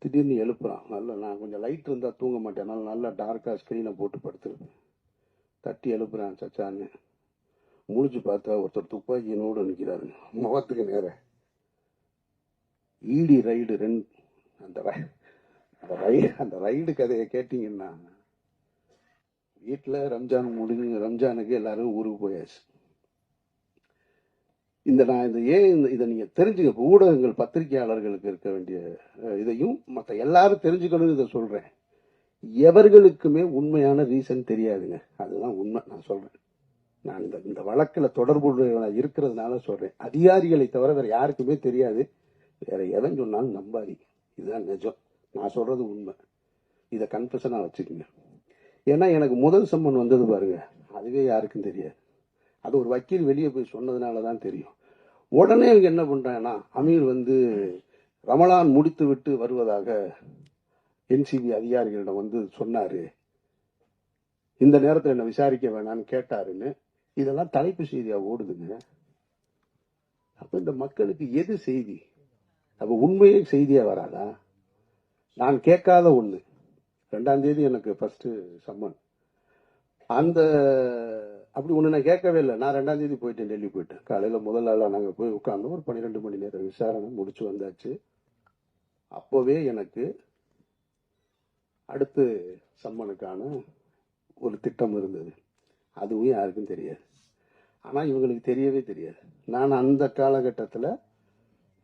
திடீர்னு எழுப்புறான். நான் கொஞ்சம் லைட் இருந்தால் தூங்க மாட்டேன், அதனால நல்லா டார்க்காக ஸ்க்ரீனை போட்டு படுத்துருப்பேன். தட்டி எழுப்புறான் சச்சான்னு. முழிச்சு பார்த்தா ஒருத்தர் துப்பாக்கியினோடு நிற்கிறாருங்க, முகத்துக்கு நேர. ஈடி ரைடு ரெண்டு. அந்த ரைடு கதையை கேட்டீங்கன்னா, வீட்டில் ரம்ஜானுக்கு எல்லாரும் ஊருக்கு போயாச்சு. இதை நீங்க தெரிஞ்சுக்க, ஊடகங்கள் பத்திரிகையாளர்களுக்கு இருக்க வேண்டிய இதையும் மற்ற எல்லாரும் தெரிஞ்சுக்கணும். இதை சொல்றேன், எவர்களுக்குமே உண்மையான ரீசன் தெரியாதுங்க. அதுதான் உண்மை. நான் சொல்றேன், நான் இந்த வழக்கில் தொடர்பு இருக்கிறதுனால சொல்றேன். அதிகாரிகளை தவிர வேற யாருக்குமே தெரியாது. வேற எவன் சொன்னாலும் நம்பாதீங்க. இதுதான் நிஜம். நான் சொல்றது உண்மை. இதை கன்ஃபெஷனா வச்சுக்கோங்க. ஏன்னா எனக்கு முதல் சம்மன் வந்தது பாருங்க, அதுவே யாருக்கும் தெரியாது. அது ஒரு வக்கீல் வெளியே போய் சொன்னதுனால தான் தெரியும். உடனே அவங்க என்ன பண்றாங்கன்னா, அமீர் ரமலான் முடித்து விட்டு வருவதாக என்சிபி அதிகாரிகளிடம் சொன்னாரு, இந்த நேரத்தில் என்ன விசாரிக்க வேணாம்னு கேட்டாருன்னு இதெல்லாம் தலைப்பு செய்தியா ஓடுதுங்க. அப்ப இந்த மக்களுக்கு எது செய்தி? அப்ப உண்மையே செய்தியா வராதா? நான் கேட்காத ஒண்ணு. 2ஆம் தேதி எனக்கு ஃபர்ஸ்ட் சம்மன். அப்படி ஒண்ணு நான் கேட்கவே இல்லை. நான் 2ஆம் தேதி போயிட்டேன், டெல்லி போயிட்டேன். காலையில முதல் நாளா நாங்க போய் உட்கார்ந்தோம். ஒரு 12 மணி நேரம் விசாரணை முடிச்சு வந்தாச்சு. அப்பவே எனக்கு அடுத்து சம்மனுக்கான ஒரு திட்டம் இருந்தது. அதுவும் யாருக்கும் தெரியாது. ஆனா இவங்களுக்கு தெரியவே தெரியாது. நான் அந்த காலகட்டத்தில்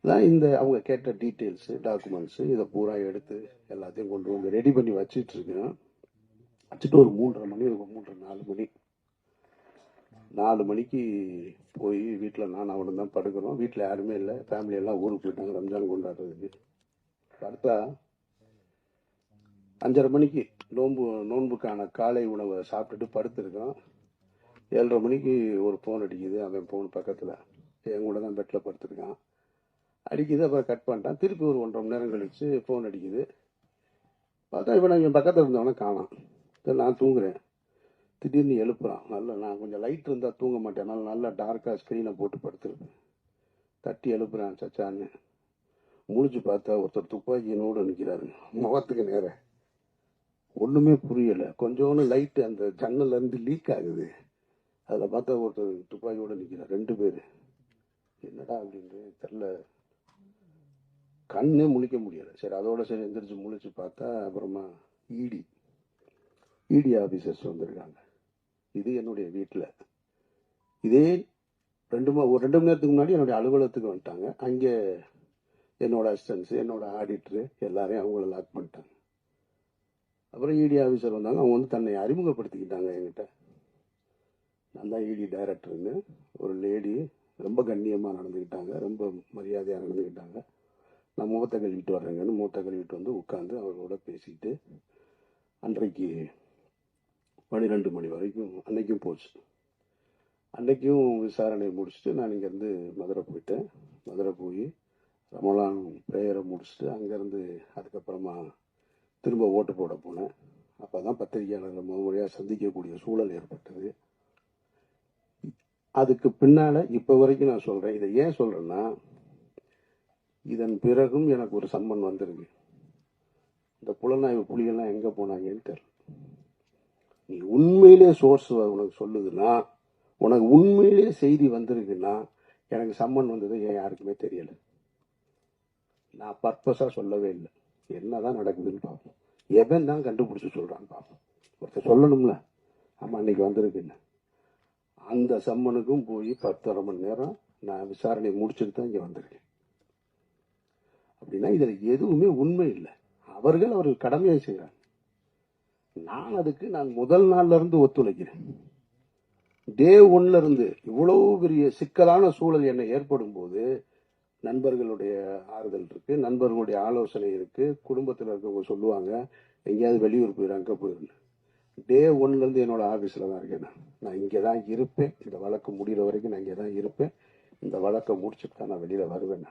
தான் அவங்க கேட்ட டீட்டெயில்ஸ், டாக்குமெண்ட்ஸ் இதை பூரா எடுத்து எல்லாத்தையும் கொண்டு வந்து ரெடி பண்ணி வச்சுட்டு இருக்கேன். வச்சுட்டு ஒரு 3:30 மணி இருக்கும், 3:30 4 மணிக்கு போய் வீட்டில் நான் அவனு தான் படுக்கிறோம். வீட்டில் யாருமே இல்லை, ஃபேமிலி எல்லாம் ஊருக்கு போயிட்டாங்க ரம்ஜான் கொண்டாடுறதுக்கு. படுத்தா 5:30 மணிக்கு நோன்புக்கான காலை உணவை சாப்பிட்டுட்டு படுத்துருக்கோம். 7:30 மணிக்கு ஒரு ஃபோன் அடிக்குது. அவன் ஃபோன் பக்கத்தில் என் கூட தான் பெட்டில் படுத்துருக்கான். அடிக்குது. அப்புறம் கட் பண்ணிட்டான். திருப்பி ஒரு 1.5 மணி நேரம் கழிச்சு ஃபோன் அடிக்குது. பார்த்தா இப்போ நான் என் பக்கத்தில் இருந்தவனை காணோம். நான் தூங்குறேன். திடீர்னு எழுப்புறான். நான் கொஞ்சம் லைட் இருந்தால் தூங்க மாட்டேன், அதனால நல்லா டார்க்காக ஸ்க்ரீனை போட்டு படுத்துருப்பேன். தட்டி எழுப்புறான் சச்சான்னு. முழிச்சு பார்த்தா ஒருத்தர் துப்பாக்கியினோடு நிற்கிறாருங்க, முகத்துக்கு நேர. ஒன்றுமே புரியலை. கொஞ்சோன்னு லைட்டு அந்த ஜன்னல்ல இருந்து லீக் ஆகுது. அதில் பார்த்தா ஒருத்தர் துப்பாக்கியோடு நிற்கிறார். 2 பேர். என்னடா அப்படின்னு தெரில, கண்ணே முழிக்க முடியலை. சரி, அதோட சரி எந்திரிச்சு முழிச்சு பார்த்தா அப்புறமா இடி ஆபீசர்ஸ் வந்திருக்காங்க. இது என்னுடைய வீட்டில். இதே ஒரு 2 மணி நேரத்துக்கு முன்னாடி என்னுடைய அலுவலகத்துக்கு வந்துட்டாங்க. அங்கே என்னோட அசிஸ்டன்ஸ், என்னோட ஆடிட்டரு எல்லாரையும் அவங்கள லாக் பண்ணிட்டாங்க. அப்புறம் இடி ஆஃபீஸர் வந்தாங்க. அவங்க தன்னை அறிமுகப்படுத்திக்கிட்டாங்க என்கிட்ட. நான் தான் இடி டைரக்டருன்னு. ஒரு லேடி ரொம்ப கண்ணியமாக நடந்துக்கிட்டாங்க, ரொம்ப மரியாதையாக நடந்துக்கிட்டாங்க. நான் முகத்தை கழுவிட்டு வர்றேங்கன்னு முகத்தை கழுவிட்டு உட்காந்து அவர்களோட பேசிக்கிட்டு அன்றைக்கு 12 மணி வரைக்கும் அன்னைக்கும் போச்சு. அன்னைக்கும் விசாரணை முடிச்சுட்டு நான் இங்கேருந்து மதுரை போயிட்டேன். மதுரை போய் ரமலான் ப்ரேயரை முடிச்சுட்டு அங்கேருந்து அதுக்கப்புறமா திரும்ப ஓட்டு போட போனேன். அப்போ தான் பத்திரிகையாளர்களை முறையாக சந்திக்கக்கூடிய சூழல் ஏற்பட்டது. அதுக்கு பின்னால் இப்போ வரைக்கும் நான் சொல்கிறேன். இதை ஏன் சொல்கிறேன்னா, இதன் பிறகும் எனக்கு ஒரு சம்மன் வந்திருக்கு. இந்த புலனாய்வு புலிகள்லாம் எங்கே போனாங்கன்னு தெரியல. நீ உண்மையிலே சோர்ஸ் உனக்கு சொல்லுதுன்னா, உனக்கு உண்மையிலே செய்தி வந்திருக்குன்னா, எனக்கு சம்மன் வந்தது ஏன் யாருக்குமே தெரியல. நான் பர்பஸா சொல்லவே இல்லை. என்னதான் நடக்குதுன்னு பார்ப்போம். எவன் தான் கண்டுபிடிச்சு சொல்றான்னு பார்ப்போம். ஒருத்தர் சொல்லணும்ல, ஆமா அன்னைக்கு வந்திருக்குன்னு. அந்த சம்மனுக்கும் போய் 10.5 மணி நேரம் நான் விசாரணை முடிச்சுட்டு தான் இங்க வந்திருக்கேன். அப்படின்னா இதுல எதுவுமே உண்மை இல்லை. அவர்கள் கடமையை செய்யறாங்க. நான் முதல் நாள்ல இருந்து ஒத்துழைக்கிறேன். டே 1ல இருந்து இவ்வளவு பெரிய சிக்கலான சூழல் என்ன ஏற்படும் போது நண்பர்களுடைய ஆறுதல் இருக்கு, நண்பர்களுடைய ஆலோசனை இருக்கு, குடும்பத்தில் இருக்கவங்க சொல்லுவாங்க எங்கேயாவது வெளியூர் போயிரு, அங்கே போயிரு. டே 1ல இருந்து என்னோட ஆபீஸ்ல தான் இருக்கேன். நான் இங்கே தான் இருப்பேன். இந்த வழக்கு முடிகிற வரைக்கும் நான் இங்கே தான் இருப்பேன். இந்த வழக்கை முடிச்சுட்டு தான் நான் வெளியில வருவேன்.